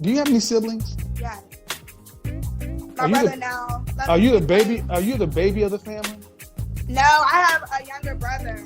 Do you have any siblings? Yeah. My brother now. Are you the baby? Are you the baby of the family? No, I have a younger brother.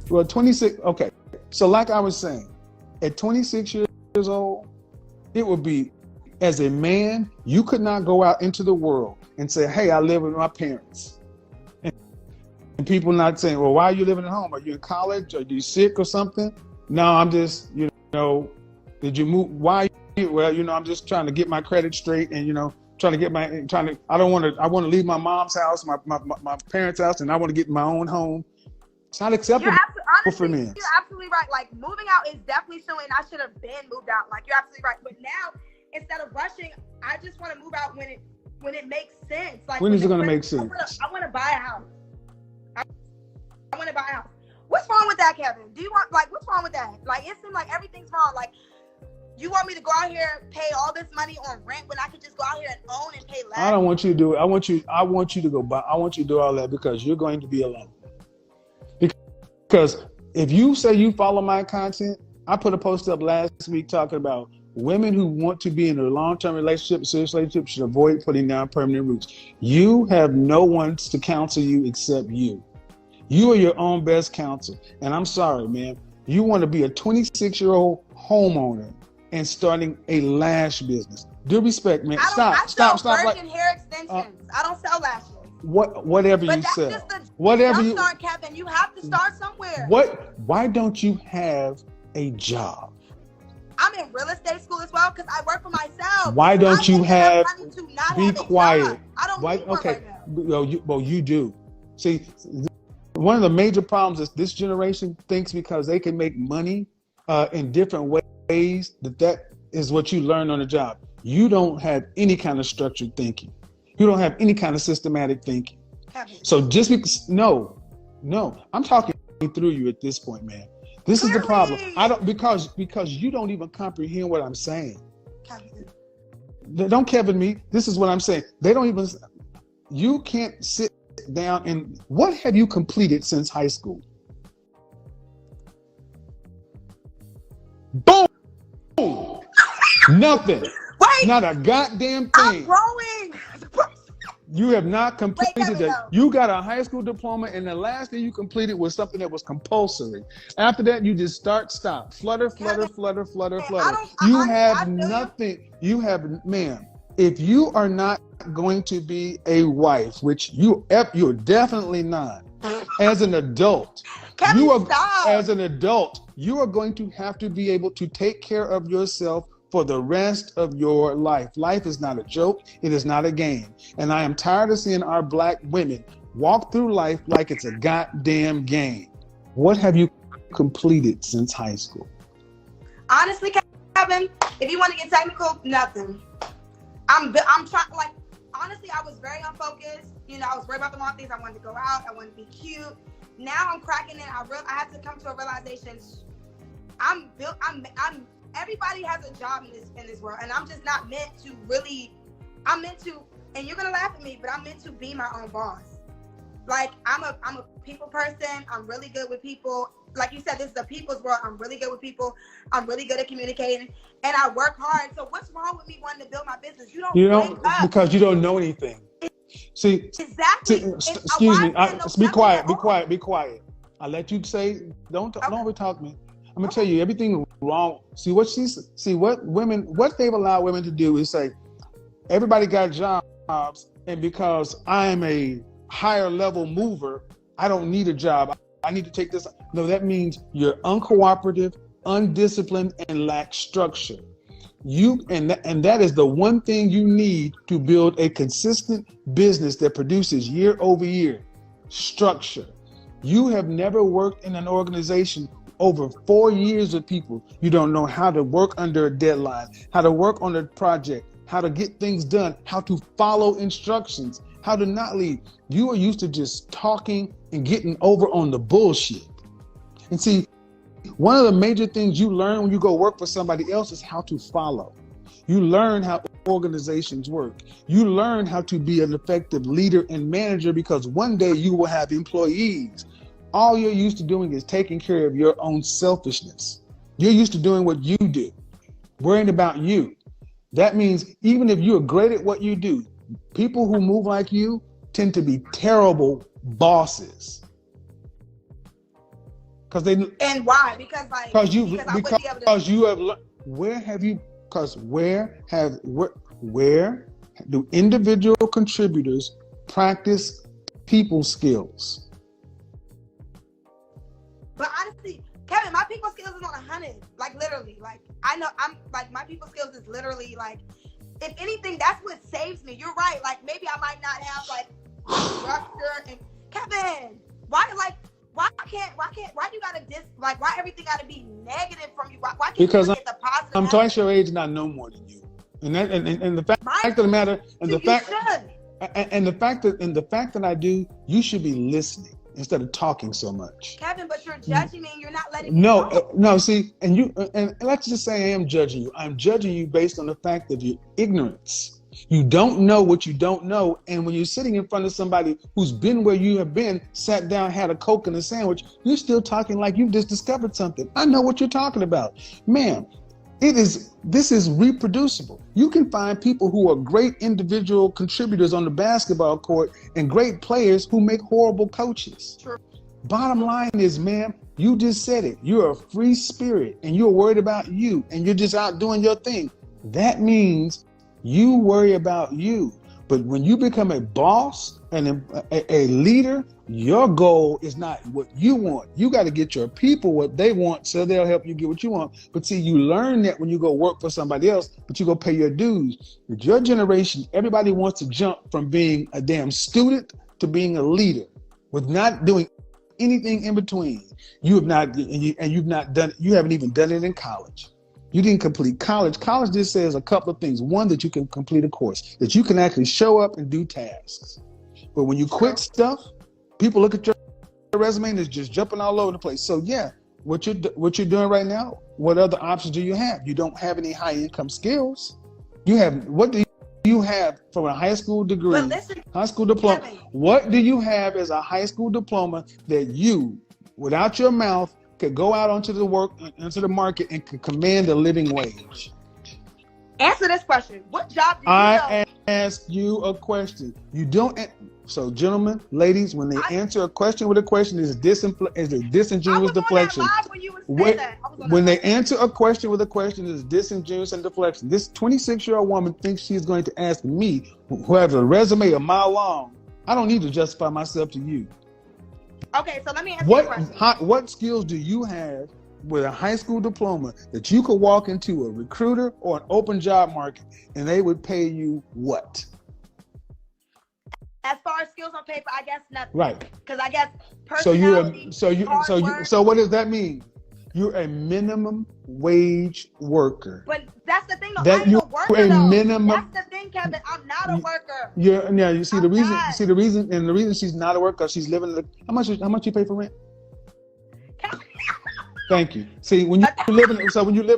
Well, 26. Okay. So like I was saying, at 26 years old, it would be, as a man, you could not go out into the world and say, hey, I live with my parents. And people not saying, well, why are you living at home? Are you in college? Are you sick or something? No, I'm just, did you move? Why? Well, I'm just trying to get my credit straight and, I want to leave my mom's house, my parents' house, and I want to get my own home. It's not acceptable for men. You're absolutely right. Like, moving out is definitely something I should have been moved out. Like, you're absolutely right. But now, instead of rushing, I just want to move out when it makes sense. Like, when is it going to make sense? I want to buy a house. I want to buy a house. What's wrong with that, Kevin? What's wrong with that? Like, it seems like everything's wrong. Like, you want me to go out here and pay all this money on rent when I could just go out here and own and pay less? I don't want you to do it. I want you to go buy. I want you to do all that because you're going to be alone. Because if you say you follow my content, I put a post up last week talking about women who want to be in a long-term relationship, serious relationship, should avoid putting down permanent roots. You have no one to counsel you except you. You are your own best counsel. And I'm sorry, man. You want to be a 26-year-old homeowner and starting a lash business. Due respect, man. I Stop. Virgin hair extensions. I don't sell lashes. Whatever you sell. Just the whatever you start, Kevin. You have to start somewhere. Why don't you have a job? I'm in real estate school as well because I work for myself. Why don't you have? Be quiet. I don't need work right now. Well, you do. See, one of the major problems is this generation thinks because they can make money in different ways that is what you learn on the job. You don't have any kind of structured thinking. You don't have any kind of systematic thinking. So just because I'm talking through you at this point, man. This is the problem. I don't because you don't even comprehend what I'm saying. Don't Kevin me. This is what I'm saying. They don't even. You can't sit down and what have you completed since high school? Boom. Nothing. Wait. Not a goddamn thing. I'm growing. You have not completed that. You got a high school diploma, and the last thing you completed was something that was compulsory. After that, you just stop. Flutter. You have nothing. Ma'am, if you are not going to be a wife, which you're definitely not, as an adult, as an adult, you are going to have to be able to take care of yourself for the rest of your life. Life is not a joke. It is not a game. And I am tired of seeing our black women walk through life like it's a goddamn game. What have you completed since high school? Honestly, Kevin, if you want to get technical, nothing. I'm trying, like, honestly, I was very unfocused. I was worried about the wrong things. I wanted to go out. I wanted to be cute. Now I'm cracking in. I had to come to a realization. Everybody has a job in this world, and I'm just not meant to really. I'm meant to, and you're gonna laugh at me, but I'm meant to be my own boss. Like I'm a people person. I'm really good with people. Like you said, this is a people's world. I'm really good with people. I'm really good at communicating, and I work hard. So what's wrong with me wanting to build my business? You don't because you don't know anything. See, exactly. Excuse me. Be quiet. Be quiet. I let you say. Don't overtalk me. I'm gonna tell you everything wrong. What they've allowed women to do is say, everybody got jobs, and because I'm a higher level mover, I don't need a job. I need to take this. No, that means you're uncooperative, undisciplined, and lack structure. And that is the one thing you need to build a consistent business that produces year over year. Structure. You have never worked in an organization over 4 years with people. You don't know how to work under a deadline, how to work on a project, how to get things done, how to follow instructions, how to not lead. You are used to just talking and getting over on the bullshit. And see, one of the major things you learn when you go work for somebody else is how to follow. You learn how organizations work. You learn how to be an effective leader and manager because one day you will have employees. All you're used to doing is taking care of your own selfishness. You're used to doing what you do, worrying about you. That means even if you're great at what you do, people who move like you tend to be terrible bosses. And why? Because you have where do individual contributors practice people skills? But honestly, Kevin, my people skills is on 100. Like literally, like I know I'm like my people skills is literally like, if anything, that's what saves me. You're right. Like maybe I might not have like structure and Kevin, why you gotta why everything gotta be negative from you? Why can't because you get the positive? I'm twice your age and I know more than you. And the fact of the matter, and the fact that I do, you should be listening instead of talking so much. Kevin, but you're judging me and you're not letting me know. No, see, and let's just say I am judging you. I'm judging you based on the fact of your ignorance. You don't know what you don't know, and when you're sitting in front of somebody who's been where you have been, sat down, had a Coke and a sandwich, you're still talking like you've just discovered something. I know what you're talking about. Ma'am, this is reproducible. You can find people who are great individual contributors on the basketball court and great players who make horrible coaches. True. Bottom line is, ma'am, you just said it. You're a free spirit and you're worried about you and you're just out doing your thing. That means you worry about you. But when you become a boss and a leader, your goal is not what you want. You got to get your people what they want so they'll help you get what you want. But see, you learn that when you go work for somebody else, but you go pay your dues. With your generation, everybody wants to jump from being a damn student to being a leader with not doing anything in between. You haven't even done it in college. You didn't complete college. College just says a couple of things. One, that you can complete a course, that you can actually show up and do tasks. But when you quit stuff, people look at your resume and it's just jumping all over the place. So yeah, what you're doing right now, what other options do you have? You don't have any high income skills. What do you have from a high school degree, high school diploma? Kevin. What do you have as a high school diploma that you, without your mouth, could go out into the market and could command a living wage? Answer this question. What job do you know? I ask you a question. You don't. So, gentlemen, ladies, when they answer a question with a question, is a disingenuous deflection. When they answer a question with a question, is disingenuous and deflection. This 26-year-old woman thinks she's going to ask me, who has a resume a mile long. I don't need to justify myself to you. Okay, so let me answer your question. What skills do you have with a high school diploma that you could walk into a recruiter or an open job market and they would pay you what? As far as skills on paper, I guess nothing. Right. Because I guess personality. So what does that mean? You're a minimum wage worker. But that's the thing, though. I'm a worker, That's the thing, Kevin. I'm not a worker. You see the reason she's not a worker, she's living how much you pay for rent? Thank you. See, when you live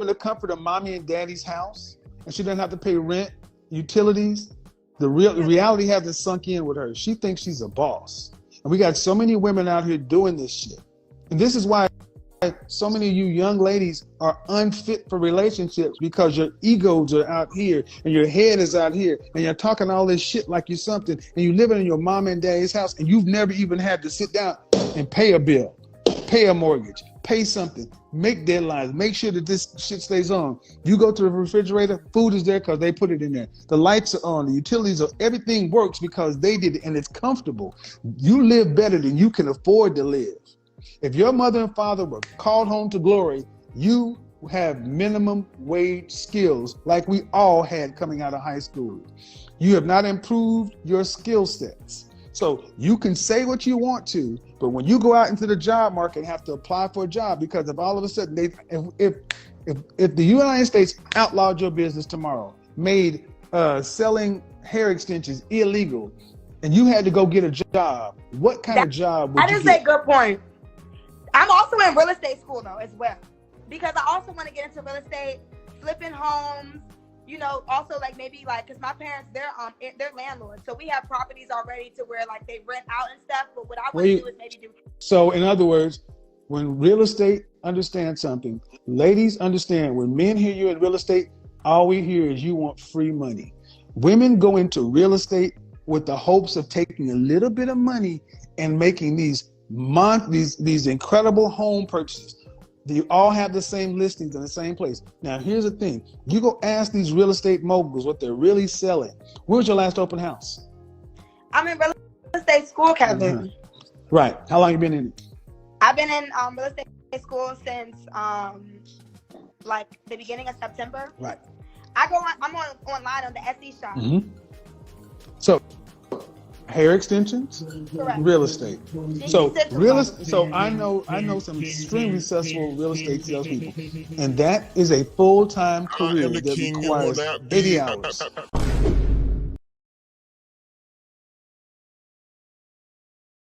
in the comfort of mommy and daddy's house, and she doesn't have to pay rent, utilities, the reality hasn't sunk in with her. She thinks she's a boss. And we got so many women out here doing this shit. And this is why so many of you young ladies are unfit for relationships, because your egos are out here and your head is out here and you're talking all this shit like you're something, and you living in your mom and daddy's house and you've never even had to sit down and pay a bill, pay a mortgage, pay something, make deadlines, make sure that this shit stays on. You go to the refrigerator, food is there because they put it in there. The lights are on, the utilities are, everything works because they did it and it's comfortable. You live better than you can afford to live. If your mother and father were called home to glory, you have minimum wage skills like we all had coming out of high school. You have not improved your skill sets. So you can say what you want to, but when you go out into the job market and have to apply for a job, because if all of a sudden if the United States outlawed your business tomorrow, made selling hair extensions illegal, and you had to go get a job, what kind of job would you get? That is a good point. I'm also in real estate school though as well, because I also want to get into real estate, flipping homes, also because my parents, they're landlords, so we have properties already to where like they rent out and stuff. But what I want to do is maybe do. So in other words, when real estate understands something, ladies understand, when men hear you in real estate, all we hear is you want free money. Women go into real estate with the hopes of taking a little bit of money and making these incredible home purchases. You all have the same listings in the same place. Now, here's the thing. You go ask these real estate moguls what they're really selling. Where was your last open house? I'm in real estate school, Kevin. Uh-huh. Right. How long you been in it? I've been in real estate school since like the beginning of September. Right. I'm online on the Etsy shop. Mm-hmm. So, hair extensions, correct. Real estate. So I know some extremely successful real estate salespeople, and that is a full-time career that requires 80 hours.